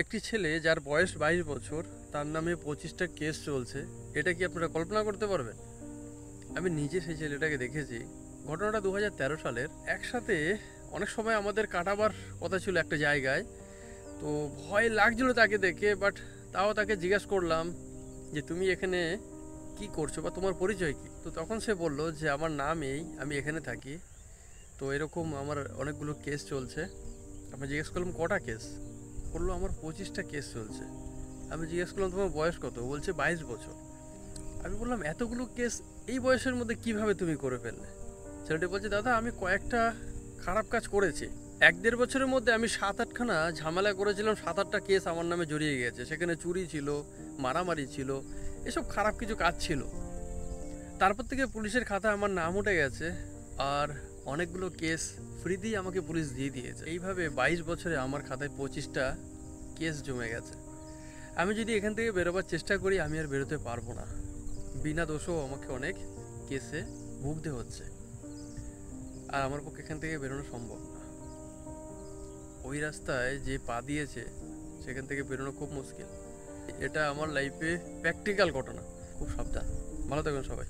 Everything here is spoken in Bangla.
একটি ছেলে যার বয়স 22 বছর, তার নামে 25টা কেস চলছে। এটা কি আপনারা কল্পনা করতে পারবেন? আমি নিজে সেই ছেলেটাকে দেখেছি। ঘটনাটা 2013 সালের। একসাথে অনেক সময় আমাদের কাটাবার কথা ছিল একটা জায়গায়। তো ভয় লাগছিল তাকে দেখে, বাট তাও তাকে জিজ্ঞাসা করলাম যে তুমি এখানে কি করছো বা তোমার পরিচয় কি। তো তখন সে বলল যে আমার নাম এই, আমি এখানে থাকি। তো এরকম আমার অনেকগুলো কেস চলছে। আমি জিজ্ঞেস করলাম কটা কেস? বললো আমার 25টা কেস চলছে। আমি জিজ্ঞেস করলাম তোমার বয়স কত? বলছে 22 বছর। আমি বললাম এতগুলো কেস এই বয়সের মধ্যে কিভাবে তুমি করে ফেললে? ছেলেটি বলছে দাদা আমি কয়েকটা খারাপ কাজ করেছি। 1-1.5 বছরের মধ্যে আমি 7-8খানা ঝামেলা করেছিলাম, 7-8টা কেস আমার নামে জড়িয়ে গেছে। সেখানে চুরি ছিল, মারামারি ছিল, এসব খারাপ কিছু কাজ ছিল। তারপর থেকে পুলিশের খাতায় আমার নাম উঠে গেছে। আর অনেকগুলো কেস ফ্রিতেই আমাকে পুলিশ দিয়ে দিয়েছে। এইভাবে 22 বছরে আমার খাতায় 25টা কেস জমে গেছে। আমি যদি এখান থেকে বেরোবার চেষ্টা করি আমি আর বেরোতে পারবো না। বিনা দোষেও আমাকে অনেক কেসে ভুগতে হচ্ছে। আর আমার পক্ষে এখান থেকে বেরোনো সম্ভব না। ওই রাস্তায় যে পা দিয়েছে সেখান থেকে বেরোনো খুব মুশকিল। এটা আমার লাইফে প্র্যাকটিক্যাল ঘটনা। খুব সাবধান। ভালো থাকবেন সবাই।